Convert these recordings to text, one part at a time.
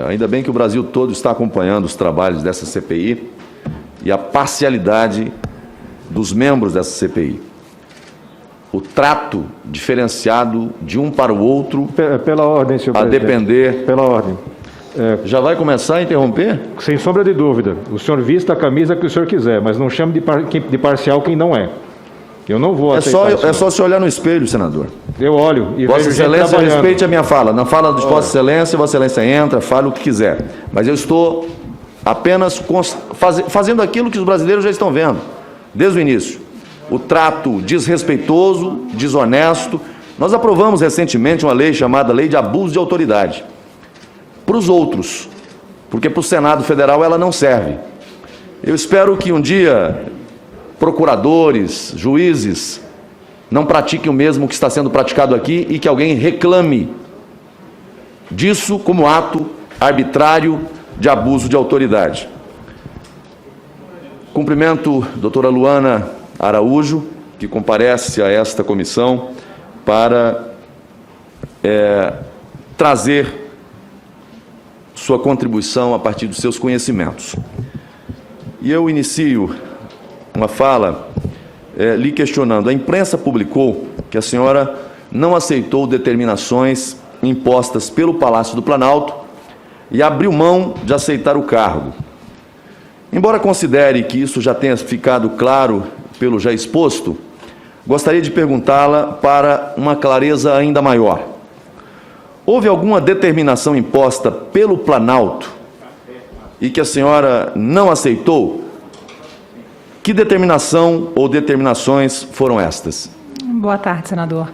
Ainda bem que o Brasil todo está acompanhando os trabalhos dessa CPI e a parcialidade dos membros dessa CPI. O trato diferenciado de um para o outro, pela ordem, senhor a presidente. depender... Pela ordem. Já vai começar a interromper? Sem sombra de dúvida. O senhor vista a camisa que o senhor quiser, mas não chame de parcial quem não é. Eu não vou aceitar isso. É só se olhar no espelho, senador. Eu olho e Vossa vejo gente Excelência, trabalhando. respeite a minha fala. Na fala de Vossa Excelência, Vossa Excelência entra, fala o que quiser. Mas eu estou apenas fazendo aquilo que os brasileiros já estão vendo, desde o início. O trato desrespeitoso, desonesto. Nós aprovamos recentemente uma lei chamada Lei de Abuso de Autoridade. Para os outros, porque para o Senado Federal ela não serve. Eu espero que um dia procuradores, juízes, não pratiquem o mesmo que está sendo praticado aqui e que alguém reclame disso como ato arbitrário de abuso de autoridade. Cumprimento a doutora Luana Araújo, que comparece a esta comissão para trazer sua contribuição a partir dos seus conhecimentos. E eu inicio uma fala lhe questionando. A imprensa publicou que a senhora não aceitou determinações impostas pelo Palácio do Planalto e abriu mão de aceitar o cargo. Embora considere que isso já tenha ficado claro pelo já exposto, gostaria de perguntá-la para uma clareza ainda maior. Houve alguma determinação imposta pelo Planalto e que a senhora não aceitou? Que determinação ou determinações foram estas? Boa tarde, senador.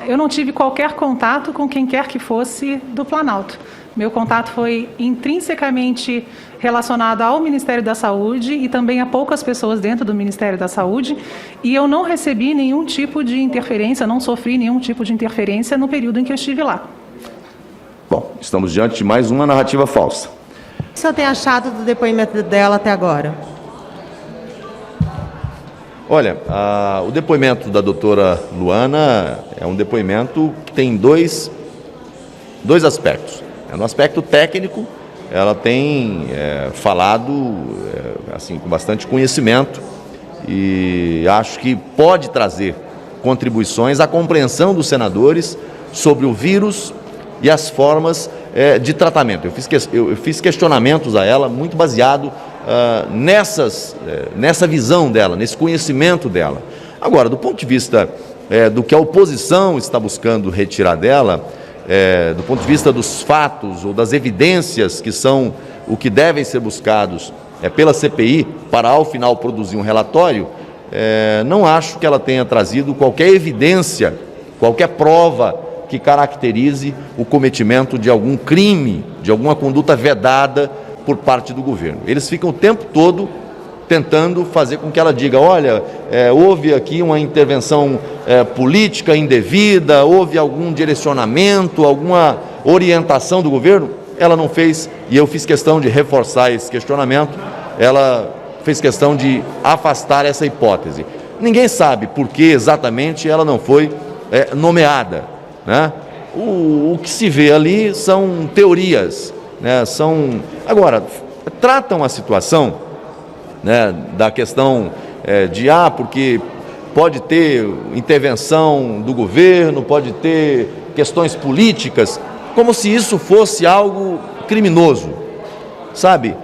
Eu não tive qualquer contato com quem quer que fosse do Planalto. Meu contato foi intrinsecamente relacionado ao Ministério da Saúde e também a poucas pessoas dentro do Ministério da Saúde, e eu não recebi nenhum tipo de interferência, não sofri nenhum tipo de interferência no período em que eu estive lá. Bom, estamos diante de mais uma narrativa falsa. O que o senhor tem achado do depoimento dela até agora? Olha, o depoimento da doutora Luana é um depoimento que tem dois aspectos. No aspecto técnico, ela tem falado assim, com bastante conhecimento e acho que pode trazer contribuições à compreensão dos senadores sobre o vírus e as formas de tratamento. Eu fiz questionamentos a ela muito baseado nessa visão dela, nesse conhecimento dela. Agora, do ponto de vista do que a oposição está buscando retirar dela, do ponto de vista dos fatos ou das evidências que são o que devem ser buscados pela CPI para, ao final, produzir um relatório, não acho que ela tenha trazido qualquer evidência, qualquer prova que caracterize o cometimento de algum crime, de alguma conduta vedada por parte do governo. Eles ficam o tempo todo tentando fazer com que ela diga, olha, houve aqui uma intervenção política indevida, houve algum direcionamento, alguma orientação do governo. Ela não fez, e eu fiz questão de reforçar esse questionamento, ela fez questão de afastar essa hipótese. Ninguém sabe por que exatamente ela não foi nomeada, né? O que se vê ali são teorias, né? Agora, tratam a situação, né, da questão porque pode ter intervenção do governo, pode ter questões políticas, como se isso fosse algo criminoso, sabe?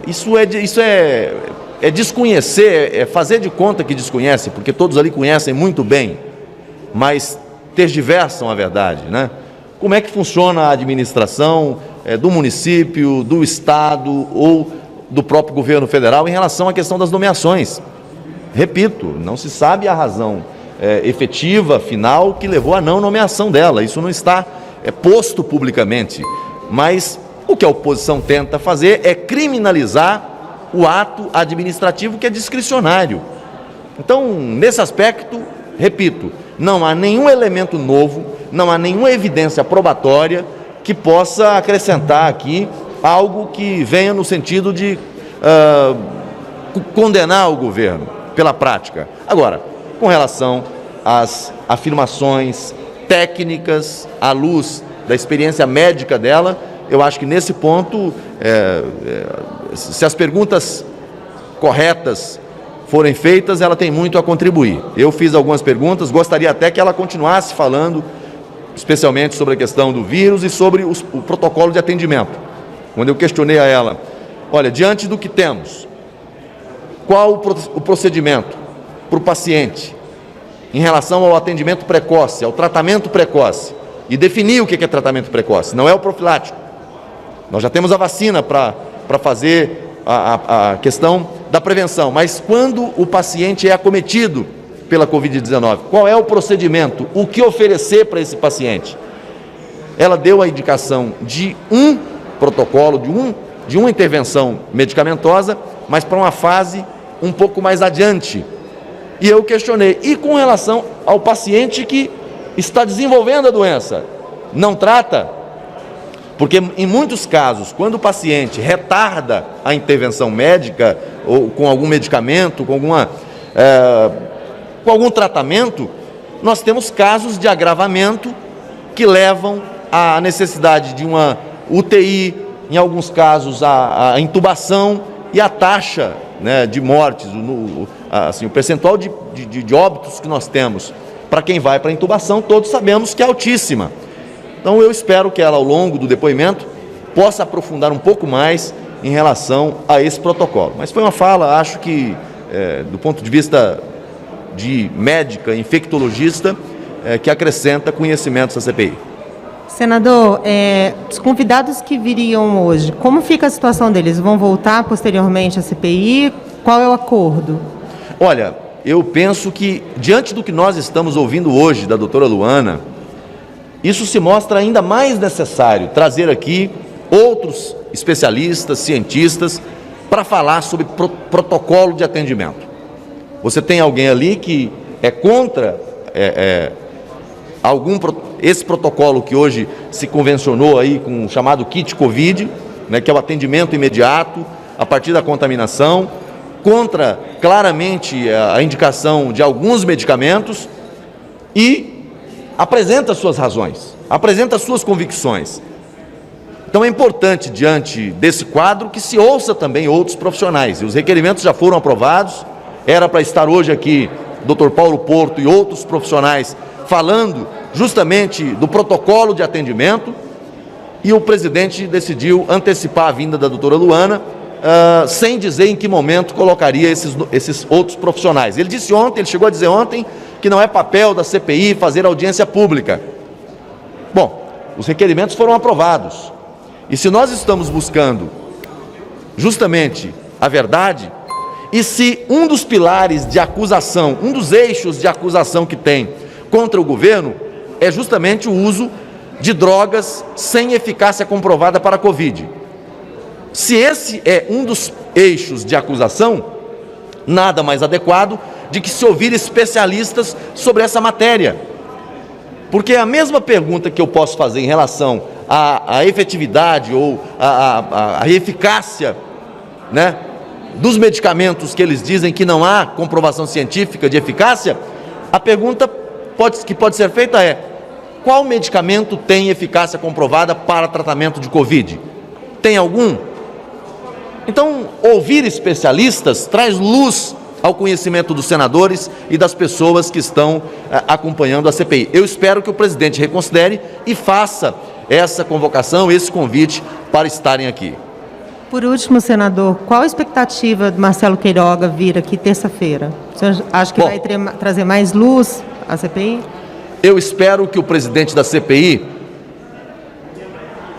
Isso é desconhecer, é fazer de conta que desconhece, porque todos ali conhecem muito bem, mas tergiversam a verdade, né? Como é que funciona a administração do município, do estado ou do próprio governo federal em relação à questão das nomeações? Repito, não se sabe a razão efetiva, final, que levou à não nomeação dela. Isso não está posto publicamente. Mas o que a oposição tenta fazer é criminalizar o ato administrativo que é discricionário. Então, nesse aspecto, repito, não há nenhum elemento novo, não há nenhuma evidência probatória que possa acrescentar aqui algo que venha no sentido de condenar o governo pela prática. Agora, com relação às afirmações técnicas, à luz da experiência médica dela, eu acho que nesse ponto, se as perguntas corretas forem feitas, ela tem muito a contribuir. Eu fiz algumas perguntas, gostaria até que ela continuasse falando, especialmente sobre a questão do vírus e sobre o protocolo de atendimento. Quando eu questionei a ela, olha, diante do que temos, qual o procedimento para o paciente em relação ao atendimento precoce, ao tratamento precoce, e definir o que é tratamento precoce, não é o profilático. Nós já temos a vacina para fazer a questão da prevenção, mas quando o paciente é acometido pela Covid-19, qual é o procedimento, o que oferecer para esse paciente? Ela deu a indicação de um protocolo, de uma intervenção medicamentosa, mas para uma fase um pouco mais adiante. E eu questionei, e com relação ao paciente que está desenvolvendo a doença, não trata? Porque em muitos casos, quando o paciente retarda a intervenção médica, ou com algum medicamento, com algum tratamento, nós temos casos de agravamento que levam à necessidade de uma UTI, em alguns casos a intubação e a taxa, né, de mortes, o percentual de óbitos que nós temos para quem vai para a intubação, todos sabemos que é altíssima. Então eu espero que ela, ao longo do depoimento, possa aprofundar um pouco mais em relação a esse protocolo. Mas foi uma fala, acho que, do ponto de vista de médica, infectologista, que acrescenta conhecimentos à CPI. Senador, os convidados que viriam hoje, como fica a situação deles? Vão voltar posteriormente à CPI? Qual é o acordo? Olha, eu penso que, diante do que nós estamos ouvindo hoje da doutora Luana, isso se mostra ainda mais necessário trazer aqui outros especialistas, cientistas, para falar sobre protocolo de atendimento. Você tem alguém ali que é contra esse protocolo que hoje se convencionou aí com o chamado kit Covid, né, que é o atendimento imediato a partir da contaminação, contra claramente a indicação de alguns medicamentos e apresenta suas razões, apresenta suas convicções. Então é importante, diante desse quadro, que se ouça também outros profissionais. E os requerimentos já foram aprovados, era para estar hoje aqui Dr. Paulo Porto e outros profissionais falando justamente do protocolo de atendimento, e o presidente decidiu antecipar a vinda da doutora Luana, sem dizer em que momento colocaria esses outros profissionais. Ele disse ontem, ele chegou a dizer ontem, que não é papel da CPI fazer audiência pública. Bom, os requerimentos foram aprovados. E se nós estamos buscando justamente a verdade, e se um dos pilares de acusação, um dos eixos de acusação que tem contra o governo é justamente o uso de drogas sem eficácia comprovada para a Covid. Se esse é um dos eixos de acusação, nada mais adequado de que se ouvir especialistas sobre essa matéria. Porque a mesma pergunta que eu posso fazer em relação à efetividade ou à eficácia, né, dos medicamentos que eles dizem que não há comprovação científica de eficácia, a pergunta que pode ser feita é: qual medicamento tem eficácia comprovada para tratamento de Covid? Tem algum? Então, ouvir especialistas traz luz ao conhecimento dos senadores e das pessoas que estão acompanhando a CPI. Eu espero que o presidente reconsidere e faça essa convocação, esse convite para estarem aqui. Por último, senador, qual a expectativa do Marcelo Queiroga vir aqui terça-feira? O senhor acha que vai trazer mais luz à CPI? Eu espero que o presidente da CPI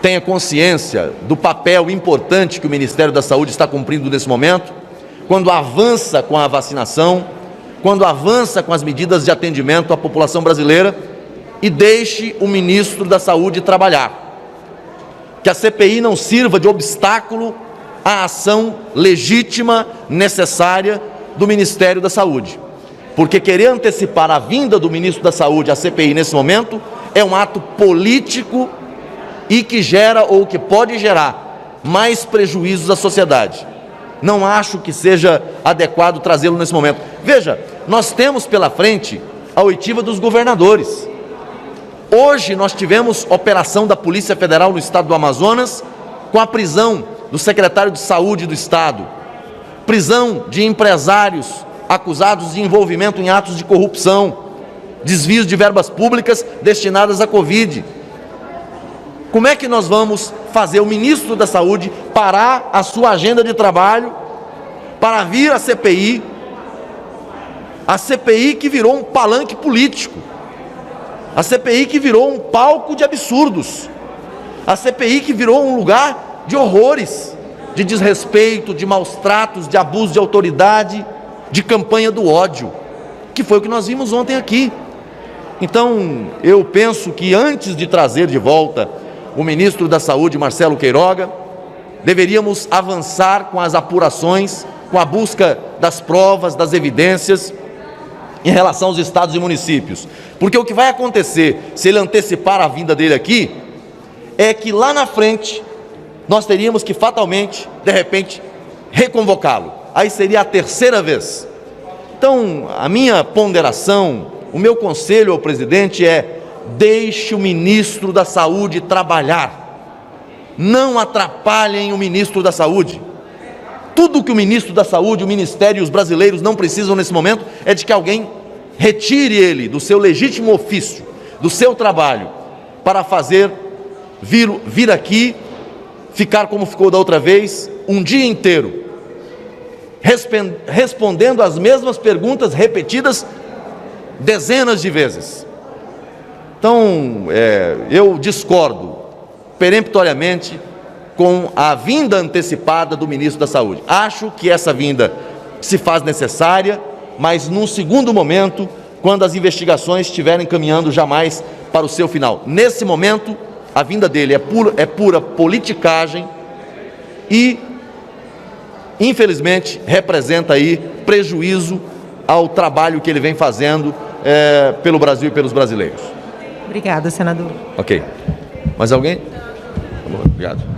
tenha consciência do papel importante que o Ministério da Saúde está cumprindo nesse momento, quando avança com a vacinação, quando avança com as medidas de atendimento à população brasileira, e deixe o ministro da Saúde trabalhar. Que a CPI não sirva de obstáculo à ação legítima, necessária do Ministério da Saúde. Porque querer antecipar a vinda do ministro da Saúde à CPI nesse momento é um ato político e que gera ou que pode gerar mais prejuízos à sociedade. Não acho que seja adequado trazê-lo nesse momento. Veja, nós temos pela frente a oitiva dos governadores. Hoje nós tivemos operação da Polícia Federal no estado do Amazonas com a prisão do secretário de Saúde do estado, prisão de empresários acusados de envolvimento em atos de corrupção, desvios de verbas públicas destinadas à Covid. Como é que nós vamos fazer o ministro da Saúde parar a sua agenda de trabalho para vir à CPI? A CPI que virou um palanque político, a CPI que virou um palco de absurdos, a CPI que virou um lugar de horrores, de desrespeito, de maus tratos, de abuso de autoridade, de campanha do ódio, que foi o que nós vimos ontem aqui. Então, eu penso que antes de trazer de volta o ministro da Saúde, Marcelo Queiroga, deveríamos avançar com as apurações, com a busca das provas, das evidências em relação aos estados e municípios. Porque o que vai acontecer, se ele antecipar a vinda dele aqui, é que lá na frente nós teríamos que fatalmente, de repente, reconvocá-lo. Aí seria a terceira vez. Então, a minha ponderação, o meu conselho ao presidente é: deixe o ministro da Saúde trabalhar. Não atrapalhem o ministro da Saúde. Tudo que o ministro da Saúde, o Ministério e os brasileiros não precisam nesse momento é de que alguém retire ele do seu legítimo ofício, do seu trabalho, para fazer vir aqui, ficar como ficou da outra vez, um dia inteiro, respondendo as mesmas perguntas repetidas dezenas de vezes. Então, eu discordo peremptoriamente com a vinda antecipada do ministro da Saúde. Acho que essa vinda se faz necessária, mas num segundo momento, quando as investigações estiverem caminhando jamais para o seu final. Nesse momento, a vinda dele é pura politicagem e, infelizmente, representa aí prejuízo ao trabalho que ele vem fazendo pelo Brasil e pelos brasileiros. Obrigada, senador. Ok. Mais alguém? Obrigado.